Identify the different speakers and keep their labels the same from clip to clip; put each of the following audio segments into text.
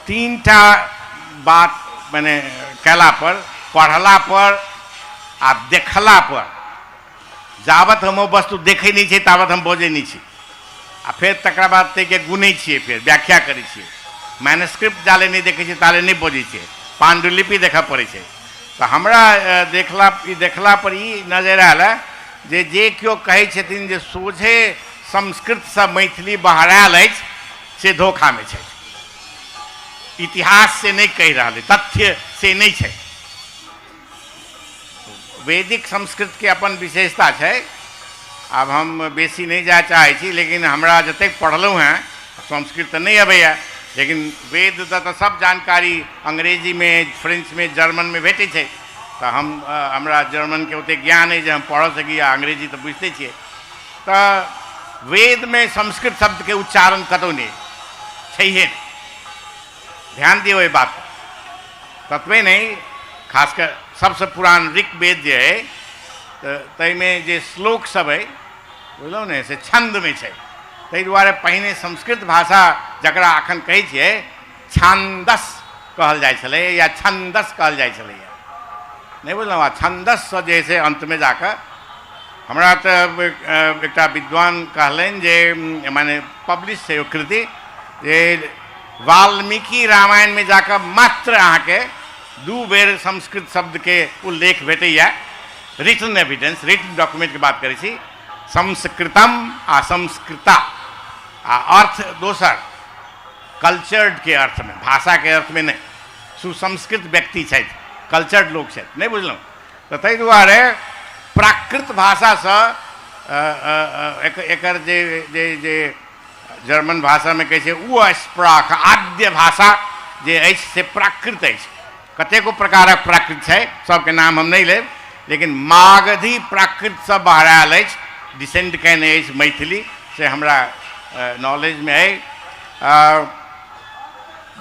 Speaker 1: तीन टा बात मैंने कैला पर पढ़ला पर आ देखला पर जावत हम वस्तु देखे नहीं छे तावत हम बोझे नहीं छे आ फिर तकरा बाद ते के गुनै छिए फिर व्याख्या करै छिए मैन्युस्क्रिप्ट जाले नहीं देखे छे ताले नहीं बोझे छे पांडुलिपि देखा पड़े छे तो हमरा देखला पर ई नजर आयल जे क्यों कहे छथिन जे सोझे संस्कृत से मैथिली बहरायल अछि से धोखा में छै इतिहास से नहीं कह रहा है तथ्य से नहीं है वैदिक संस्कृत के अपन विशेषता है अब हम बेसी नहीं जा चाहे छी लेकिन हमरा जते पढ़लूँ हैं संस्कृत तो नहीं अबैया लेकिन वेद तो सब जानकारी अंग्रेजी में फ्रेंच में जर्मन में भेटे छे तो हमरा जर्मन के ओते ज्ञान है जो हम पढ़ सकी अंग्रेजी तो बुझते छे तो वेद में संस्कृत शब्द के उच्चारण कतौ नहीं है ध्यान दियो ये बात तत्वे नहीं खासकर सबसे पुरान ऋग वेद जो है तो तई में जे श्लोक सब है बुझलो ने से छंद में है तई द्वारे पहिने संस्कृत भाषा जकरा अखन कहे छे छांदस कहल जाय छले या छंदस कहल जाय छले नहीं बुझलो आ छंदस से जैसे अंत में जाकर हमरा तो एकटा विद्वान कहलन जे माने पब्लिश है कृति जे वाल्मीकि रामायण में जाकर मात्र अहाँके दू बेर संस्कृत शब्द के उल्लेख भेटैया रिटन एविडेंस रिटन डॉक्यूमेंट के बात करै छी संस्कृतम आ संस्कृता आ अर्थ दोसर कल्चर्ड के अर्थ में भाषा के अर्थ में नहीं सुसंस्कृत व्यक्ति छथि कल्चर्ड लोग छथि नहीं बुझलहुँ तो ताहि दुआरे प्राकृत भाषा से एकर जे जे जे जर्मन भाषा में कहे उस्प्राख आद्य भाषा जे अछि से प्राकृत अछि कतेको प्रकारक प्राकृत है सबके नाम हम नहीं लेब लेकिन मागधी प्राकृत से बहरायल अछि डिसेंड कैने अछि मैथिली से हमरा नॉलेज में है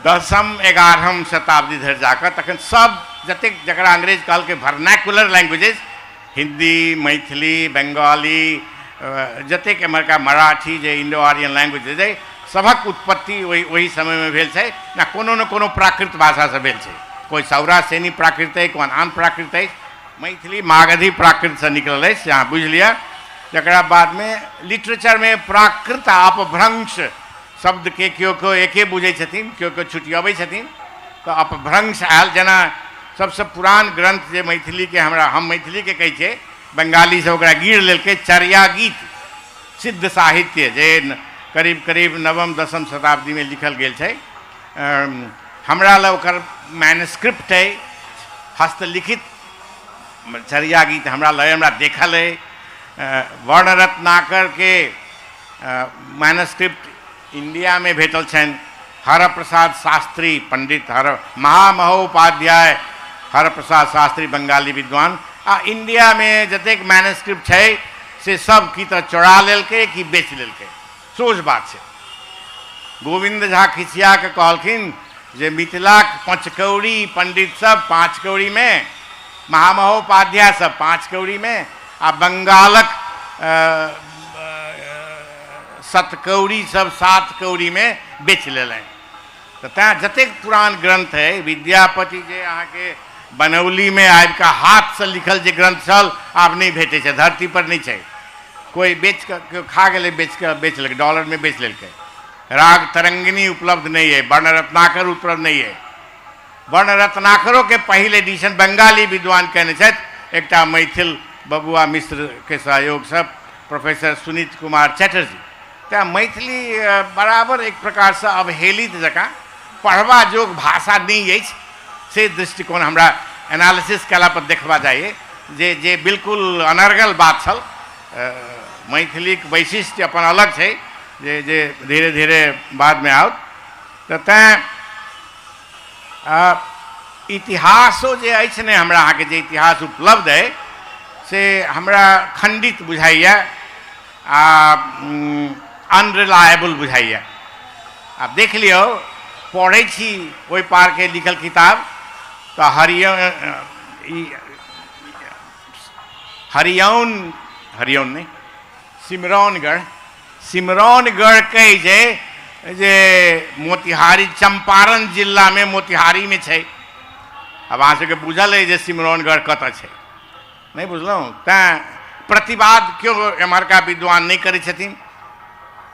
Speaker 1: 10वीं 11वीं शताब्दी धरि जाकर तखन सब जतेक जकरा अंग्रेज कहल के वर्नाकुलर लैंग्वेजेस हिंदी मैथिली बंगाली जतेक एम्हरका मराठी जे इंडो आर्यन लैंग्वेज है सबक उत्पत्ति वही समय में भेल छै ना कोनो प्राकृत भाषा से भेल छै कोई सौरासेनी प्राकृत है कोई आन प्राकृत है मैथिली मागधी प्राकृत से निकल है यहाँ बुझ लिया जकरा बाद में लिटरेचर में प्राकृत अपभ्रंश शब्द के क्यों एके बुझे छथिन क्यों छुटियाबै छथिन तो अपभ्रंश आयल जना सबसे पुरान ग्रंथ जे मैथिली के हमरा हम मैथिली के कहै छै बंगाली से ओकरा गिर लेलकै चर्या गीत सिद्ध साहित्य जे करीब करीब 9वीं 10वीं शताब्दी में लिखल गेल छै हमरा लग ओकर मैन्युस्क्रिप्ट है हस्तलिखित चर्या गीत हमरा लग हमरा देखल है वर्ण रत्नाकर के मैन्युस्क्रिप्ट इंडिया में भेटल छनि हरप्रसाद शास्त्री पंडित महामहोपाध्याय हरप्रसाद शास्त्री बंगाली विद्वान आ इंडिया में जतेक मैन्युस्क्रिप्ट है से सब की तो चोरा लेलकै कि बेच लेलकै सोच बात है गोविंद झा खिसिया के कहलखिन जे मिथिलाक पंचकौड़ी पंडित सब 5 कौड़ी में महामहोपाध्याय सब 5 कौड़ी में आ बंगालक 7 कौड़ी सब 7 कौड़ी में बेच लेलनि तो तें जतेक पुरान ग्रंथ है विद्यापति जे अहाँ के बनौली में आबि का हाथ से लिखल जे ग्रंथ छल आब नहीं भेटे छै धरती पर नहीं छै कोई बेच के खा गए बेच लेलकै डॉलर में बेच लेलकै राग तरंगिनी उपलब्ध नहीं है वर्ण रत्नाकर उपलब्ध नहीं है वर्ण रत्नाकरों के पहले एडिशन बंगाली विद्वान कहने छथि एकटा मैथिल बबुआ मिश्र के सहयोग से प्रोफेसर सुनीत कुमार चैटर्जी तो मैथिली बराबर एक प्रकार से अवहेलित जकाँ पढ़वा जोग भाषा नहीं अछि से दृष्टिकोण हमरा एनालिसिस कला पर देखबा चाहिए जे बिल्कुल अनर्गल बात छल मैथिली के वैशिष्ट्य अपन अलग है जे धीरे धीरे बाद में आओत तो तें इतिहासो जे अछि ने हमरा अहाँके जे इतिहास उपलब्ध है से हमरा खंडित बुझाइया आ अनरिलायबल बुझाइया आप देख लियो पढ़ै छी ओहि पार के लिखल किताब तो हरियौन नहीं सिमरौनगढ़ कहे जे जे मोतिहारी चंपारण जिला में मोतिहारी में है। अब अहाँ सबके बुझल है जे सिमरौनगढ़ कत है, नहीं बुझलहुँ तैँ प्रतिवाद क्यों एम्हरका विद्वान नहीं करै छथिन।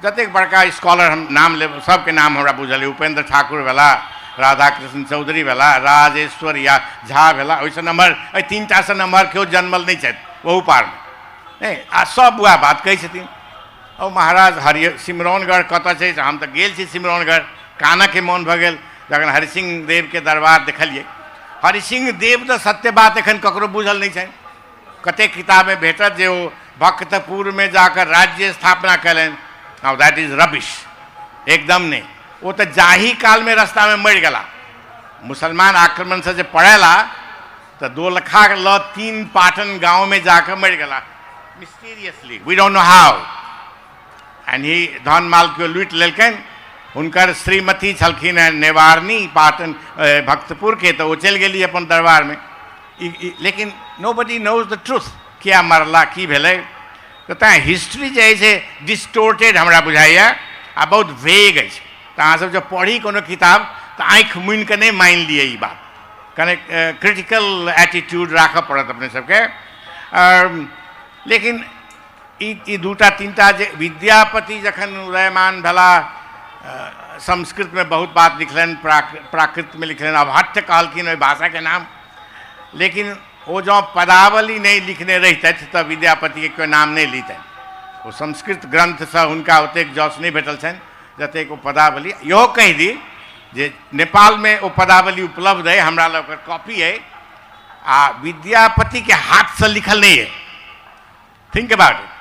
Speaker 1: जतेक बड़का स्कॉलर हम नाम ले सबके नाम हमरा बुझल है, उपेंद्र ठाकुर भेला, राधाकृष्ण चौधरी भेला, राजेश्वर या झा भेला, ओहिसँ नम्बर एहि 3टा से नम्बर केओ जन्मल नहीं छथि ओहू पार में, नहीं आ सब वएह बात कहै छथिन। और महाराज सिमरौनगढ़ कतऽ छै, हम तऽ गेल छी सिमरौनगढ़, कानके मोन भऽ गेल जखन हरिसिंह देव के दरबार देखलिए। हरिसिंह देव तऽ सत्य बात एखन ककरो बुझल नहीं छनि। कतेक किताब में भेटत जे ओ भक्तपुर में जाकर राज्य स्थापना कयलनि। नाउ दैट इज रबिश, एकदम नहीं। वो तो जाही काल में रास्ता में मर गला, मुसलमान आक्रमण से जब पड़ेला तो 2 लखा ल 3 पाटन गांव में जाकर मर गला mysteriously, we don't know how. And he धन माल के लूट लेलकन। उनकर श्रीमती छलखिन नेवारनी पाटन भक्तपुर के, तो वो चल गई अपन दरबार में। लेकिन नोबडी नोज द ट्रूथ, क्या मरला की भेलै। तो तैँ हिस्ट्री जे है डिस्टोर्टेड हमरा बुझाइए आ बहुत वेग है। तो अहाँ सब जब पढ़ी कोनो किताब तो आँख मुनि के नहीं मान लिए ई बात, कने क्रिटिकल एटीट्यूड राखऽ पड़त अपने सबके। लेकिन ई 2टा-3टा जे विद्यापति जखन उदयमान भेला, संस्कृत में बहुत बात लिखलन, प्राकृत में लिखलन, अभट्ट कहलखिन ओहि भाषा के नाम। लेकिन वो जो पदावली नहीं लिखने रहते तो विद्यापति के कोई नाम नहीं लीते। वो संस्कृत ग्रंथ से हुनका ओतेक जस नहीं भेटल छनि जतेक वो पदावली। इहो कहि दी जे नेपाल में वो पदावली उपलब्ध है, हमरा लग ओकर कॉपी है आ विद्यापति के हाथ से लिखल नहीं है। Think about it.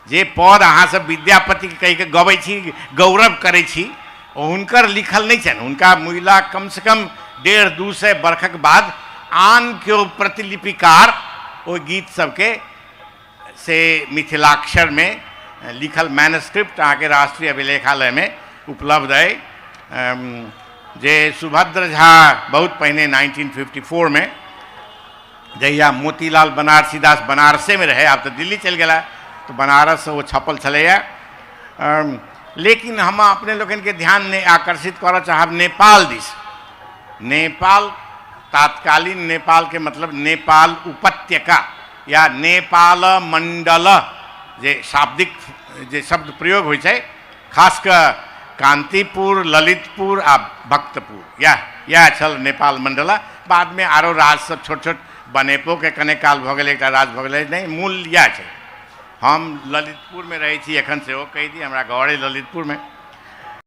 Speaker 1: जे पद अहाँ सब विद्यापति के कहि के गबै छी, गौरव करै छी, हुनकर लिखल नहीं छनि। हुनका मुइला कम से कम 150-200 वर्षक बाद आन क्यों प्रतिलिपिकार वो गीत सबके से मिथिलाक्षर में लिखल मैनस्क्रिप्ट अहाँ के राष्ट्रीय अभिलेखालय में उपलब्ध है। जे सुभद्र झा बहुत पहले 1954 में जहिया मोतीलाल बनारसीदास बनारसे में रहे, अब तो दिल्ली चल गया, तो बनारस वो छपल छलैया। लेकिन हम अपने लोगन के ध्यान ने आकर्षित करऽ चाहब नेपाल दिस। नेपाल तात्कालीन नेपाल के मतलब नेपाल उपत्यका या नेपाल मंडल जे शाब्दिक जे शब्द प्रयोग होइ छै, खास कर कांतिपुर, ललितपुर आ भक्तपुर या छल नेपाल मंडल। बाद में आरो राज सब छोट छोट बनेपो के कने काल भऽ गेल, एकटा राज भऽ गेलै। नहीं, मूल यह छै। हम ललितपुर में रही थी, एखन से वो कही दी, हमरा घर है ललितपुर में।